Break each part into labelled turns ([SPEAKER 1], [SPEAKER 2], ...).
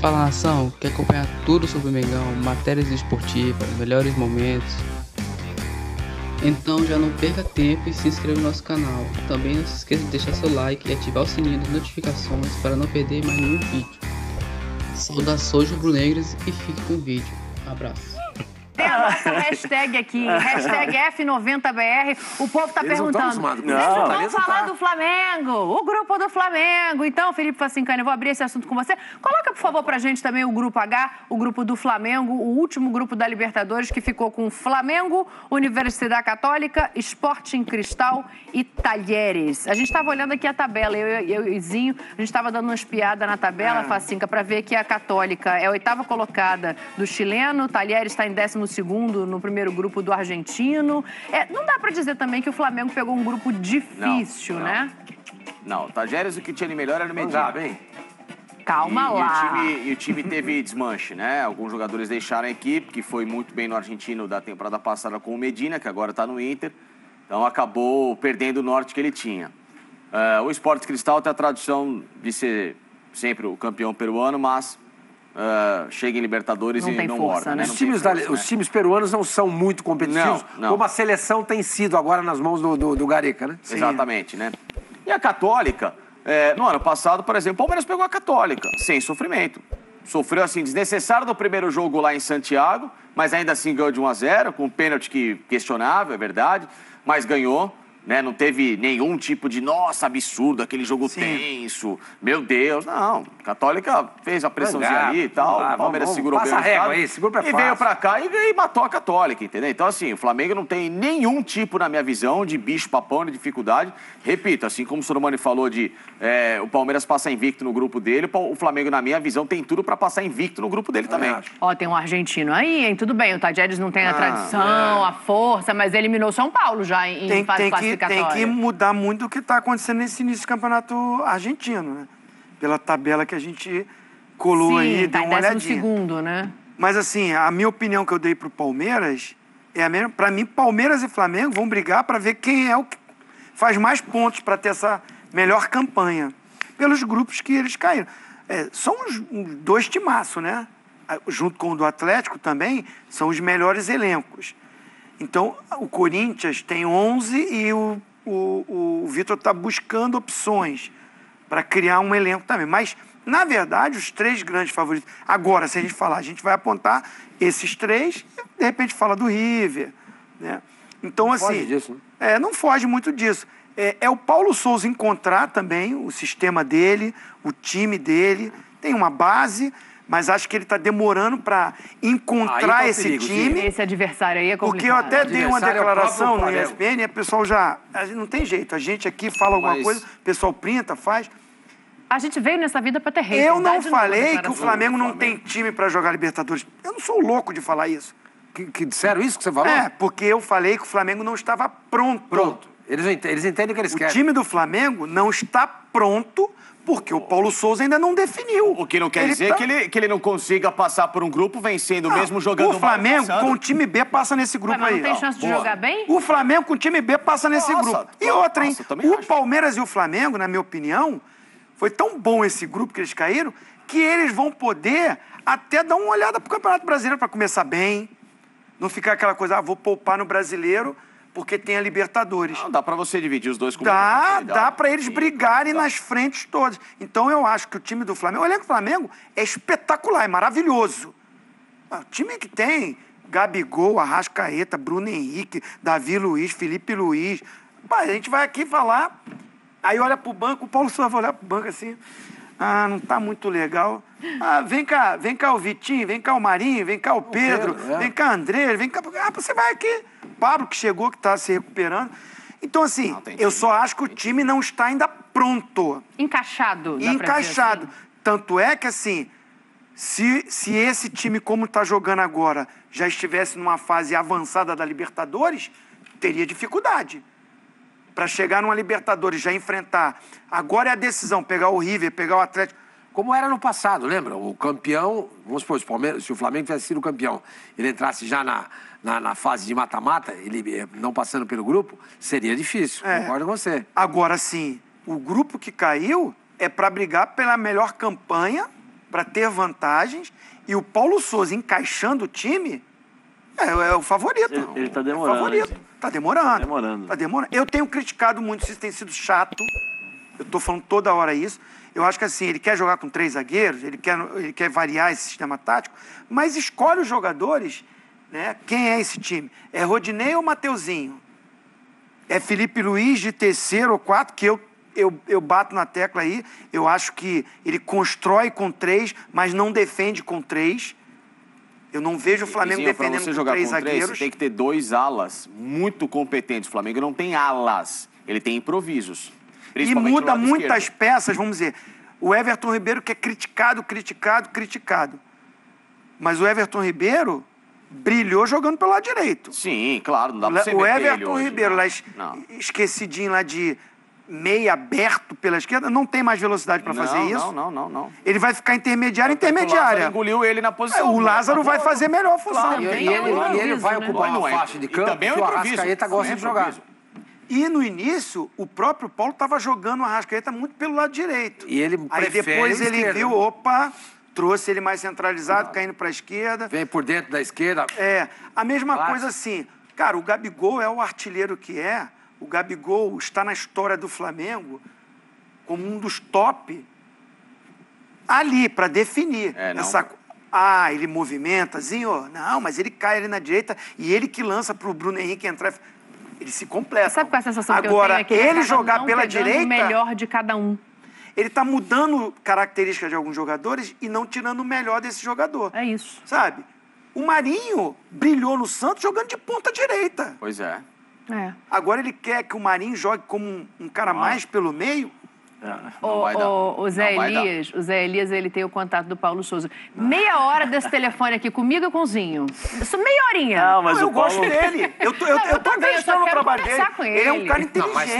[SPEAKER 1] Fala nação, quer acompanhar tudo sobre o Mengão, matérias esportivas, melhores momentos? Então já não perca tempo e se inscreva no nosso canal. Também não se esqueça de deixar seu like e ativar o sininho das notificações para não perder mais nenhum vídeo. Saudações rubro-negras e fique com o vídeo. Abraço.
[SPEAKER 2] Tem a nossa hashtag aqui, hashtag F90BR. O povo tá perguntando. Vamos falar do Flamengo, o grupo do Flamengo. Então, Felipe Facincani, eu vou abrir esse assunto com você. Coloca, por favor, pra gente também o grupo H, o grupo do Flamengo, o último grupo da Libertadores, que ficou com Flamengo, Universidade Católica, Sporting Cristal e Talheres. A gente estava olhando aqui a tabela, eu e Zinho, a gente estava dando uma espiada na tabela, Facinca, para ver que a Católica é a 8ª colocada do chileno, Talheres está em 12º no primeiro grupo do argentino. Não dá para dizer também que o Flamengo pegou um grupo difícil, né?
[SPEAKER 3] Não, o Talheres, o que tinha de melhor era o Medina.
[SPEAKER 2] Calma lá.
[SPEAKER 3] E o time teve desmanche, né? Alguns jogadores deixaram a equipe, que foi muito bem no argentino da temporada passada com o Medina, que agora está no Inter. Então acabou perdendo o norte que ele tinha. O Sporting Cristal tem a tradição de ser sempre o campeão peruano, mas chega em Libertadores e não orna, né?
[SPEAKER 4] Os times peruanos não são muito competitivos, como a seleção tem sido agora nas mãos do Gareca, né?
[SPEAKER 3] Sim. Exatamente, né? E a Católica, no ano passado, por exemplo, o Palmeiras pegou a Católica, sem sofrimento. Sofreu, assim, desnecessário no primeiro jogo lá em Santiago, mas ainda assim ganhou de 1-0, com um pênalti que questionável, é verdade, mas ganhou. Né? Não teve nenhum tipo de, nossa, absurdo, aquele jogo tenso, meu Deus. Não, a Católica fez a pressãozinha ali e tal, o Palmeiras segurou bem o resultado e veio pra cá e matou a Católica, entendeu? Então, assim, o Flamengo não tem nenhum tipo, na minha visão, de bicho-papão, de dificuldade. Repito, assim como o Sormani falou de o Palmeiras passar invicto no grupo dele, o Flamengo, na minha visão, tem tudo pra passar invicto no grupo dele também.
[SPEAKER 2] Ó, tem um argentino aí, hein? Tudo bem, o Talheres não tem a tradição, a força, mas eliminou São Paulo já em fase classificatória.
[SPEAKER 5] Tem que mudar muito o que está acontecendo nesse início do campeonato argentino, né? Pela tabela que a gente colou aí, deu uma olhadinha.
[SPEAKER 2] Segundo, né?
[SPEAKER 5] Mas assim, a minha opinião que eu dei pro Palmeiras é a mesma. Para mim, Palmeiras e Flamengo vão brigar para ver quem é o que faz mais pontos para ter essa melhor campanha. Pelos grupos que eles caíram. São os dois timaços, né? Junto com o do Atlético também, são os melhores elencos. Então, o Corinthians tem 11 e o Vitor está buscando opções para criar um elenco também. Mas, na verdade, os 3 grandes favoritos... Agora, se a gente falar, a gente vai apontar esses 3 e, de repente, fala do River, né? Então, não foge disso, né? Não foge muito disso. É o Paulo Souza encontrar também o sistema dele, o time dele. Tem uma base... Mas acho que ele está demorando para encontrar esse time.
[SPEAKER 2] Esse adversário aí é complicado.
[SPEAKER 5] Porque eu até dei uma declaração no ESPN e o pessoal já... Não tem jeito. A gente aqui fala alguma coisa, o pessoal printa, faz.
[SPEAKER 2] A gente veio nessa vida para ter rei.
[SPEAKER 5] Eu não falei que o Flamengo não tem time para jogar Libertadores. Eu não sou louco de falar isso.
[SPEAKER 4] Que disseram isso que você falou?
[SPEAKER 5] Porque eu falei que o Flamengo não estava pronto.
[SPEAKER 4] Eles entendem o que eles querem.
[SPEAKER 5] O time do Flamengo não está pronto... Porque o Paulo Souza ainda não definiu.
[SPEAKER 3] O que não quer dizer que ele não consiga passar por um grupo vencendo, mesmo jogando...
[SPEAKER 5] O Flamengo com o time B passa nesse grupo aí.
[SPEAKER 2] Mas não tem chance de jogar bem?
[SPEAKER 5] O Flamengo com o time B passa nesse grupo. E outra, hein? O Palmeiras e o Flamengo, na minha opinião, foi tão bom esse grupo que eles caíram, que eles vão poder até dar uma olhada pro Campeonato Brasileiro para começar bem. Não ficar aquela coisa, vou poupar no Brasileiro... porque tem a Libertadores.
[SPEAKER 3] Não, dá pra você dividir os dois com
[SPEAKER 5] Dá pra eles brigarem nas frentes todas. Então eu acho que o time do Flamengo... O elenco do Flamengo é espetacular, é maravilhoso. O time que tem Gabigol, Arrascaeta, Bruno Henrique, Davi Luiz, Felipe Luiz. A gente vai aqui falar, aí olha pro banco, o Paulo Souza vai olhar pro banco assim... não tá muito legal. Vem cá o Vitinho, vem cá o Marinho, vem cá o Pedro, vem cá o André, vem cá... você vai aqui. Pablo, que chegou, que tá se recuperando. Então, assim, eu só acho que o time não está ainda pronto.
[SPEAKER 2] Encaixado.
[SPEAKER 5] Encaixado. Tanto é que, assim, se esse time, como tá jogando agora, já estivesse numa fase avançada da Libertadores, teria dificuldade. Para chegar numa Libertadores, já enfrentar. Agora é a decisão, pegar o River, pegar o Atlético.
[SPEAKER 4] Como era no passado, lembra? O campeão, vamos supor, se o Flamengo tivesse sido campeão, ele entrasse já na fase de mata-mata, ele não passando pelo grupo, seria difícil, concordo com você.
[SPEAKER 5] Agora sim, o grupo que caiu é para brigar pela melhor campanha para ter vantagens, e o Paulo Souza encaixando o time é o favorito.
[SPEAKER 6] Ele tá demorando.
[SPEAKER 5] É o favorito. Tá demorando.
[SPEAKER 6] Tá demorando.
[SPEAKER 5] Eu tenho criticado muito, se isso tem sido chato. Eu tô falando toda hora isso. Eu acho que assim, ele quer jogar com 3 zagueiros, ele quer variar esse sistema tático, mas escolhe os jogadores, né? Quem é esse time? É Rodinei ou Mateuzinho? É Felipe Luiz de terceiro ou quarto, que eu bato na tecla aí. Eu acho que ele constrói com 3, mas não defende com 3. Eu não vejo o Flamengo defendendo com 3 zagueiros.
[SPEAKER 3] Você tem que ter 2 alas muito competentes. O Flamengo não tem alas, ele tem improvisos.
[SPEAKER 5] E muda muitas peças, vamos dizer. O Everton Ribeiro que é criticado. Mas o Everton Ribeiro brilhou jogando pelo lado direito.
[SPEAKER 3] Sim, claro, não dá pra você
[SPEAKER 5] O
[SPEAKER 3] meter
[SPEAKER 5] Everton
[SPEAKER 3] ele
[SPEAKER 5] Ribeiro, lá
[SPEAKER 3] não.
[SPEAKER 5] esquecidinho lá de meia aberto pela esquerda, não tem mais velocidade para fazer isso.
[SPEAKER 3] Não.
[SPEAKER 5] Ele vai ficar intermediária.
[SPEAKER 3] O Lázaro engoliu ele na posição.
[SPEAKER 5] O Lázaro vai fazer melhor a função.
[SPEAKER 4] Claro, e ele vai ocupar uma faixa de campo que o Arrascaeta gosta de jogar.
[SPEAKER 5] E no início, o próprio Paulo estava jogando o Arrascaeta muito pelo lado direito.
[SPEAKER 4] E ele
[SPEAKER 5] aí depois ele viu, trouxe ele mais centralizado, caindo para a esquerda.
[SPEAKER 4] Vem por dentro da esquerda.
[SPEAKER 5] A mesma coisa assim. Cara, o Gabigol é o artilheiro que é. O Gabigol está na história do Flamengo como um dos top ali, para definir essa... ele movimentazinho. Não, mas ele cai ali na direita e ele que lança para o Bruno Henrique entrar... Ele se completa.
[SPEAKER 2] Sabe qual é a sensação
[SPEAKER 5] Agora,
[SPEAKER 2] que eu tenho?
[SPEAKER 5] Ele jogar pela direita...
[SPEAKER 2] o melhor de cada um.
[SPEAKER 5] Ele está mudando características de alguns jogadores e não tirando o melhor desse jogador.
[SPEAKER 2] É isso.
[SPEAKER 5] Sabe? O Marinho brilhou no Santos jogando de ponta direita.
[SPEAKER 3] Pois é.
[SPEAKER 5] Agora ele quer que o Marinho jogue como um cara mais pelo meio.
[SPEAKER 2] O Zé Elias, ele tem o contato do Paulo Souza. Meia hora desse telefone aqui comigo e com o Zinho. Isso, meia horinha.
[SPEAKER 6] Não, mas
[SPEAKER 5] eu gosto dele. Eu tô acreditando no trabalho dele. Ele é um cara inteligente.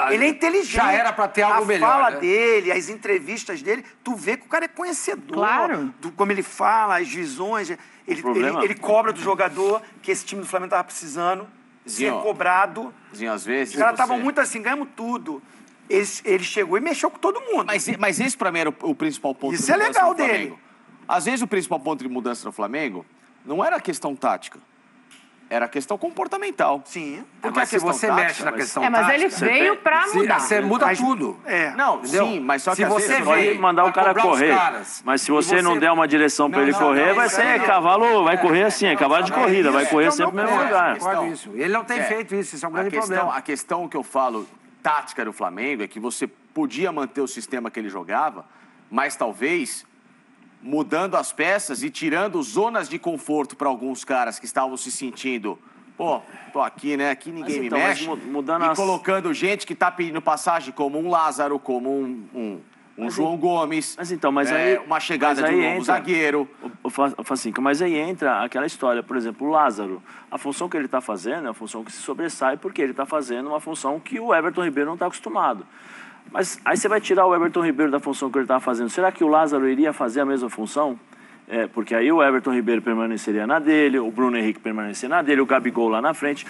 [SPEAKER 5] Ele é inteligente.
[SPEAKER 4] Já era pra ter algo melhor.
[SPEAKER 5] A fala dele, as entrevistas dele, tu vê que o cara é conhecedor.
[SPEAKER 2] Claro.
[SPEAKER 5] Como ele fala, as visões. Ele cobra do jogador que esse time do Flamengo tava precisando. Ser cobrado.
[SPEAKER 3] Zinho, às vezes...
[SPEAKER 5] Os caras estavam muito assim, ganhamos tudo. Ele chegou e mexeu com todo mundo.
[SPEAKER 3] Mas esse, pra mim, era o principal ponto
[SPEAKER 5] de mudança. Isso é legal dele.
[SPEAKER 3] Às vezes, o principal ponto de mudança no Flamengo não era a questão tática. Era a questão comportamental.
[SPEAKER 5] Sim.
[SPEAKER 4] Porque se você mexe na questão tática...
[SPEAKER 2] Mas ele veio pra mudar.
[SPEAKER 4] Você muda tudo.
[SPEAKER 3] Não, sim, mas só que
[SPEAKER 4] se você
[SPEAKER 6] pode mandar o cara correr. Mas se você não der uma direção pra ele correr, vai ser cavalo... Vai correr assim, é cavalo de corrida. Vai correr sempre no mesmo lugar.
[SPEAKER 4] Ele não tem feito isso, isso é um grande problema.
[SPEAKER 3] A questão que eu falo... tática do Flamengo é que você podia manter o sistema que ele jogava, mas talvez mudando as peças e tirando zonas de conforto para alguns caras que estavam se sentindo, tô aqui, né? Aqui ninguém me mexe. Colocando gente que tá pedindo passagem, como um Lázaro, como um João Gomes.
[SPEAKER 6] Mas aí
[SPEAKER 3] uma chegada de um novo zagueiro.
[SPEAKER 6] Mas aí entra aquela história, por exemplo, o Lázaro. A função que ele está fazendo é uma função que se sobressai porque ele está fazendo uma função que o Everton Ribeiro não está acostumado. Mas aí você vai tirar o Everton Ribeiro da função que ele estava fazendo. Será que o Lázaro iria fazer a mesma função? Porque aí o Everton Ribeiro permaneceria na dele, o Bruno Henrique permaneceria na dele, o Gabigol lá na frente.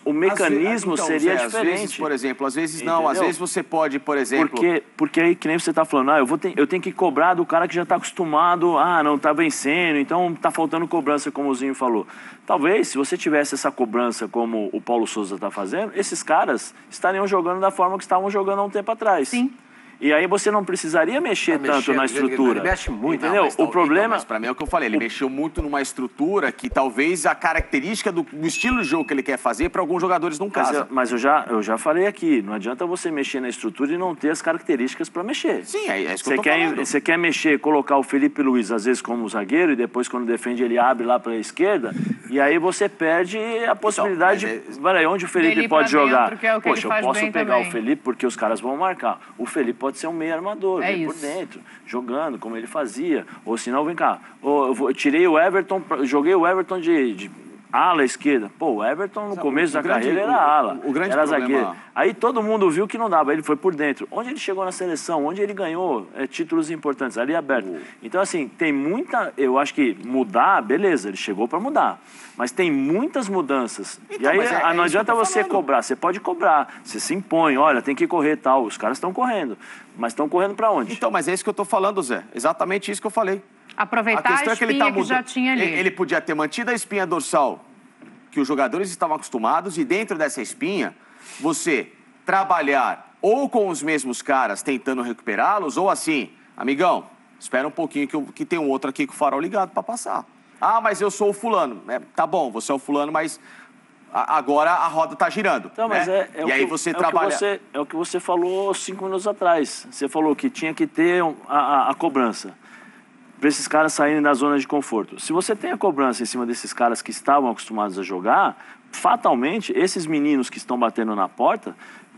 [SPEAKER 6] O mecanismo seria diferente.
[SPEAKER 3] Às vezes, por exemplo, às vezes não. Entendeu? Às vezes você pode, por exemplo...
[SPEAKER 6] Porque aí, que nem você está falando, eu tenho que cobrar do cara que já está acostumado, não está vencendo, então está faltando cobrança, como o Zinho falou. Talvez, se você tivesse essa cobrança como o Paulo Souza está fazendo, esses caras estariam jogando da forma que estavam jogando há um tempo atrás.
[SPEAKER 2] Sim.
[SPEAKER 6] E aí você não precisaria mexer tanto na estrutura.
[SPEAKER 4] Ele mexe muito.
[SPEAKER 6] Entendeu? O problema...
[SPEAKER 3] Mas pra mim é o que eu falei, ele mexeu muito numa estrutura que talvez a característica do estilo de jogo que ele quer fazer para alguns jogadores não casa.
[SPEAKER 6] Mas eu já falei aqui, não adianta você mexer na estrutura e não ter as características para mexer.
[SPEAKER 3] Sim, é isso que eu tô falando.
[SPEAKER 6] Você quer mexer, colocar o Felipe Luiz às vezes como zagueiro e depois quando defende ele abre lá para a esquerda e aí você perde a possibilidade de... onde o Felipe pode jogar? Poxa, eu posso pegar o Felipe porque os caras vão marcar. O Felipe pode ser um meio armador, por dentro, jogando como ele fazia. Ou se não, vem cá, eu tirei o Everton, joguei o Everton ala esquerda. Pô, o Everton no começo da carreira era ala, era zagueiro. Aí todo mundo viu que não dava, ele foi por dentro. Onde ele chegou na seleção, onde ele ganhou títulos importantes, ali aberto. Então, assim, tem muita... Eu acho que mudar, beleza, ele chegou para mudar. Mas tem muitas mudanças. Então, e aí não adianta você cobrar, você pode cobrar, você se impõe, olha, tem que correr e tal. Os caras estão correndo, mas estão correndo para onde?
[SPEAKER 3] Então, mas é isso que eu tô falando, Zé. Exatamente isso que eu falei.
[SPEAKER 2] Aproveitar a espinha que já tinha ali.
[SPEAKER 3] Ele podia ter mantido a espinha dorsal que os jogadores estavam acostumados e dentro dessa espinha, você trabalhar ou com os mesmos caras tentando recuperá-los ou assim, amigão, espera um pouquinho que tem um outro aqui com o farol ligado para passar. Ah, mas eu sou o fulano. Tá bom, você é o fulano, mas agora a roda tá girando.
[SPEAKER 6] Então, mas
[SPEAKER 3] e aí você trabalha...
[SPEAKER 6] É o que você falou 5 minutos atrás. Você falou que tinha que ter a cobrança para esses caras saírem da zona de conforto. Se você tem a cobrança em cima desses caras que estavam acostumados a jogar, fatalmente, esses meninos que estão batendo na porta,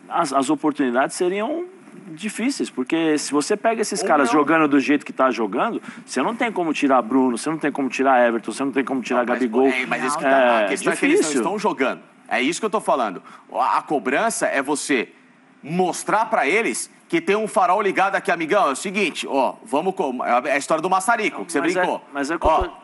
[SPEAKER 6] as oportunidades seriam difíceis, porque se você pega esses caras jogando do jeito que tá jogando, você não tem como tirar Bruno, você não tem como tirar Everton, você não tem como tirar Gabigol.
[SPEAKER 3] Mas isso que a questão é que eles não estão jogando. É isso que eu tô falando. A cobrança é você mostrar para eles que tem um farol ligado aqui, amigão. É o seguinte, ó, vamos... É a história do maçarico, que você brincou.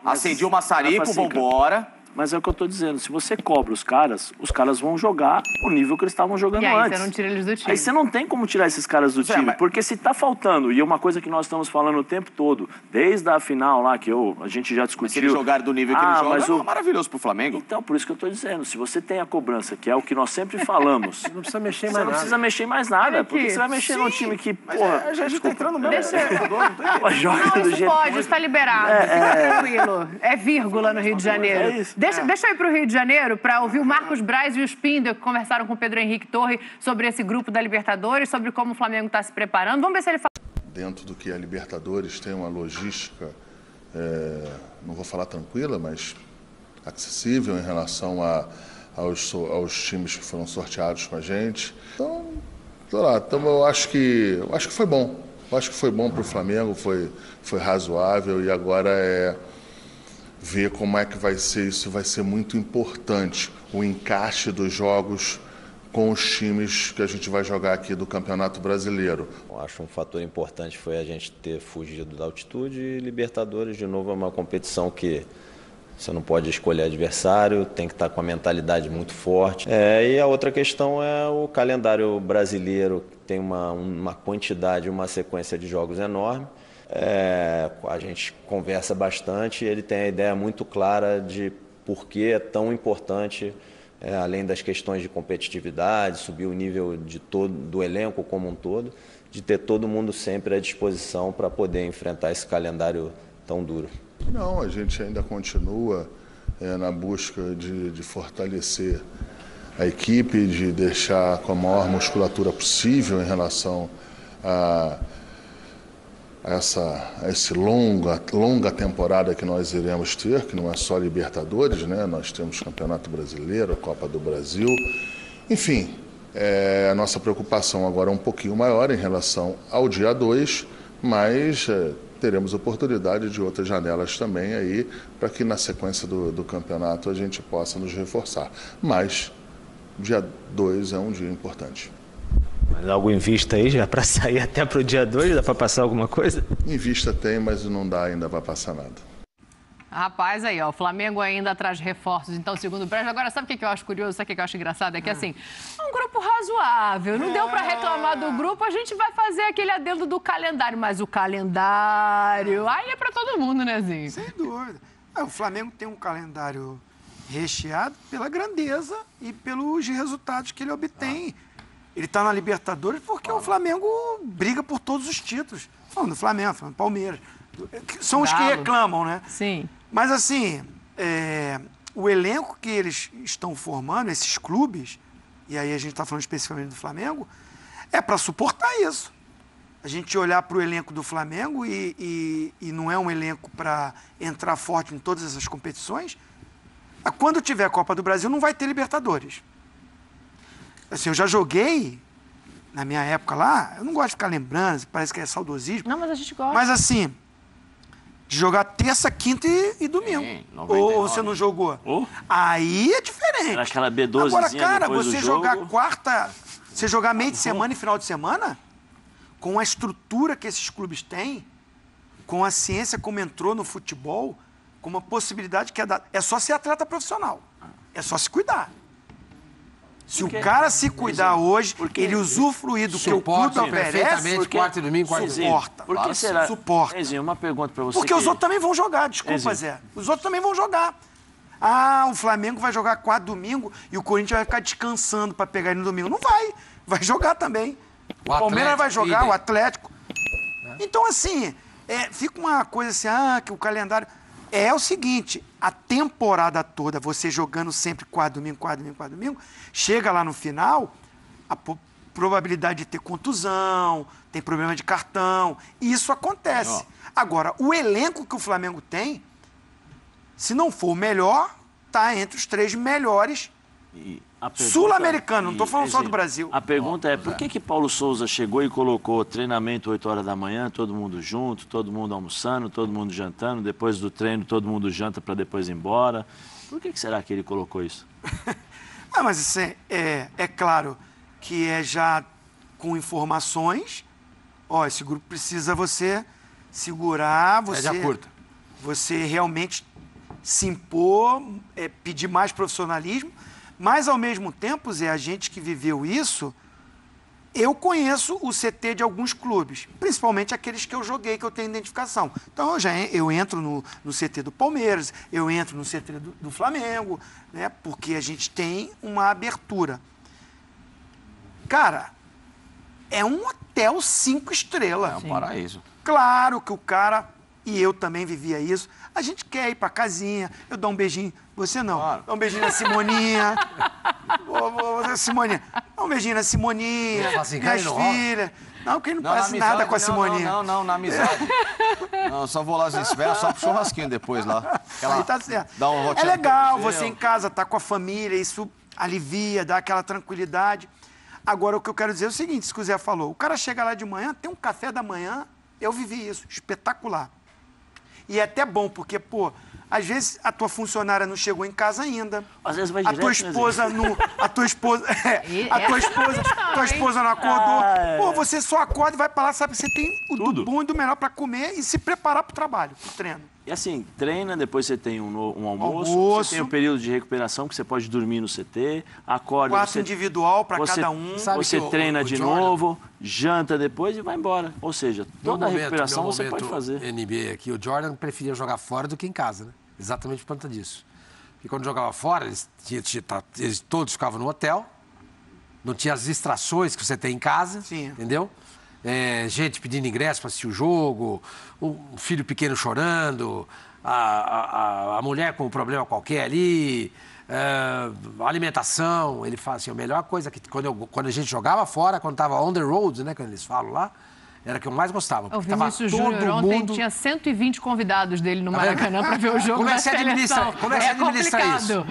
[SPEAKER 3] Acendi o maçarico, vambora.
[SPEAKER 6] Mas é o que eu tô dizendo, se você cobra os caras vão jogar o nível que eles estavam jogando antes.
[SPEAKER 2] E aí você não tira eles do time.
[SPEAKER 6] Aí você não tem como tirar esses caras do time, porque se tá faltando, e é uma coisa que nós estamos falando o tempo todo, desde a final lá, que a gente já discutiu... Mas se
[SPEAKER 3] eles jogarem do nível que eles jogam, é maravilhoso pro Flamengo.
[SPEAKER 6] Então, por isso que eu tô dizendo, se você tem a cobrança, que é o que nós sempre falamos...
[SPEAKER 4] Não precisa mexer mais nada.
[SPEAKER 6] Não precisa mexer mais nada, porque você vai mexer num time que, porra...
[SPEAKER 3] A gente tá entrando mesmo.
[SPEAKER 2] Não, isso pode, isso tá liberado, fica tranquilo. É vírgula no Rio de Janeiro.
[SPEAKER 6] É isso.
[SPEAKER 2] Deixa eu ir pro Rio de Janeiro para ouvir o Marcos Braz e o Spindel, que conversaram com o Pedro Henrique Torre sobre esse grupo da Libertadores, sobre como o Flamengo está se preparando. Vamos ver se ele fala.
[SPEAKER 7] Dentro do que a Libertadores tem uma logística, não vou falar tranquila, mas acessível em relação aos times que foram sorteados com a gente. Então, eu acho que foi bom. Eu acho que foi bom para o Flamengo, foi razoável e agora ver como é que vai ser isso, vai ser muito importante, o encaixe dos jogos com os times que a gente vai jogar aqui do Campeonato Brasileiro.
[SPEAKER 8] Eu acho um fator importante foi a gente ter fugido da altitude e Libertadores, de novo, é uma competição que você não pode escolher adversário, tem que estar com a mentalidade muito forte. E a outra questão é o calendário brasileiro, que tem uma quantidade, uma sequência de jogos enorme. A gente conversa bastante, ele tem a ideia muito clara de por que é tão importante, além das questões de competitividade, subir o nível do elenco como um todo, de ter todo mundo sempre à disposição para poder enfrentar esse calendário tão duro.
[SPEAKER 7] Não, a gente ainda continua na busca de fortalecer a equipe, de deixar com a maior musculatura possível em relação a essa longa temporada que nós iremos ter, que não é só Libertadores, né? Nós temos Campeonato Brasileiro, a Copa do Brasil. Enfim, a nossa preocupação agora é um pouquinho maior em relação ao dia 2, mas teremos oportunidade de outras janelas também aí, para que na sequência do campeonato a gente possa nos reforçar. Mas dia 2 é um dia importante.
[SPEAKER 9] Mas algo em vista aí já para sair até para o dia 2? Dá para passar alguma coisa?
[SPEAKER 7] Em vista tem, mas não dá ainda para passar nada.
[SPEAKER 2] Rapaz, aí, ó, o Flamengo ainda atrás de reforços, então, segundo o Braz. Agora, sabe o que eu acho curioso? Sabe o que eu acho engraçado? É que, assim, é um grupo razoável. Não deu para reclamar do grupo, a gente vai fazer aquele adendo do calendário. Mas o calendário, aí é para todo mundo, né, Zinho?
[SPEAKER 5] Sem dúvida. O Flamengo tem um calendário recheado pela grandeza e pelos resultados que ele obtém. Ele está na Libertadores porque o Flamengo briga por todos os títulos. Falando do Flamengo, falando do Palmeiras. São os que reclamam, né?
[SPEAKER 2] Sim.
[SPEAKER 5] Mas, assim, o elenco que eles estão formando, esses clubes, e aí a gente está falando especificamente do Flamengo, é para suportar isso. A gente olhar para o elenco do Flamengo e não é um elenco para entrar forte em todas essas competições. Quando tiver Copa do Brasil, não vai ter Libertadores. Assim, eu já joguei, na minha época lá, eu não gosto de ficar lembrando, parece que é saudosismo.
[SPEAKER 2] Não, mas a gente gosta.
[SPEAKER 5] Mas assim, de jogar terça, quinta e domingo.
[SPEAKER 3] Sim, 99.
[SPEAKER 5] Ou você não jogou? Aí é diferente.
[SPEAKER 6] Era aquela B12zinha
[SPEAKER 5] Agora, cara,
[SPEAKER 6] depois do
[SPEAKER 5] você
[SPEAKER 6] jogo.
[SPEAKER 5] jogar quarta, você jogar meio de semana e final de semana, com a estrutura que esses clubes têm, com a ciência como entrou no futebol, com uma possibilidade que é dada. É só ser atleta profissional. É só se cuidar. Se o cara se cuidar hoje, ele usufruir do que o clube oferece,
[SPEAKER 4] perfeitamente, quarta e domingo, quarta e domingo.
[SPEAKER 5] Suporta.
[SPEAKER 6] Por que será?
[SPEAKER 5] Suporta.
[SPEAKER 6] Ezinho, uma pergunta pra você.
[SPEAKER 5] Porque os outros também vão jogar, desculpa, Zé. Os outros também vão jogar. Ah, o Flamengo vai jogar 4 domingo e o Corinthians vai ficar descansando para pegar ele no domingo. Não vai. Vai jogar também. O Palmeiras vai jogar, o Atlético. Então, assim, fica uma coisa assim, que o calendário... É o seguinte, a temporada toda, você jogando sempre 4 domingo, chega lá no final, a probabilidade de ter contusão, tem problema de cartão, isso acontece. Agora, o elenco que o Flamengo tem, se não for o melhor, tá entre os 3 melhores sul-americanos, não estou falando só do Brasil.
[SPEAKER 6] A pergunta é, por que Paulo Souza chegou e colocou treinamento 8 horas da manhã, todo mundo junto, todo mundo almoçando, todo mundo jantando, depois do treino todo mundo janta para depois ir embora? Por que será que ele colocou isso?
[SPEAKER 5] Mas assim, é claro que é já com informações, esse grupo precisa você segurar, você realmente se impor, pedir mais profissionalismo. Mas, ao mesmo tempo, Zé, a gente que viveu isso, eu conheço o CT de alguns clubes, principalmente aqueles que eu joguei, que eu tenho identificação. Então, eu entro no CT do Palmeiras, eu entro no CT do Flamengo, né, porque a gente tem uma abertura. Cara, é um hotel 5 estrelas.
[SPEAKER 3] É um paraíso.
[SPEAKER 5] Claro que o cara, e eu também vivia isso, a gente quer ir pra casinha, eu dou um beijinho, você não. Claro. Dá um beijinho na Simoninha. Simoninha. Dá um beijinho na Simoninha, minhas filhas. Não, porque não parece nada com a Simoninha.
[SPEAKER 3] Não, na amizade. Não, só vou lá, espera só pro churrasquinho depois lá.
[SPEAKER 5] Aí tá certo. É legal você em casa, tá com a família, isso alivia, dá aquela tranquilidade. Agora, o que eu quero dizer é o seguinte, isso que o Zé falou, o cara chega lá de manhã, tem um café da manhã, eu vivi isso, espetacular. E é até bom, porque, às vezes a tua funcionária não chegou em casa ainda.
[SPEAKER 6] Às vezes vai
[SPEAKER 5] direto, a tua esposa não acordou. Você só acorda e vai pra lá, sabe? Você tem o do bom e do melhor pra comer e se preparar pro trabalho, pro treino.
[SPEAKER 6] E assim, treina, depois você tem um almoço, você tem um período de recuperação que você pode dormir no CT, acorda...
[SPEAKER 5] Quarto individual para cada um.
[SPEAKER 6] Você treina de novo, janta depois e vai embora. Ou seja, toda a recuperação você pode fazer.
[SPEAKER 4] NBA aqui, o Jordan preferia jogar fora do que em casa, né? Exatamente por conta disso. Porque quando jogava fora, eles todos ficavam no hotel, não tinha as distrações que você tem em casa, entendeu? Gente pedindo ingresso para assistir o jogo, um filho pequeno chorando, a mulher com um problema qualquer ali, alimentação. Ele fala assim, a melhor coisa que quando a gente jogava fora, quando estava on the road, né, quando eles falam lá, era que eu mais gostava.
[SPEAKER 2] O Vinícius Júnior ontem tinha 120 convidados dele no Maracanã para ver o jogo da seleção.
[SPEAKER 4] Como é que você administra isso?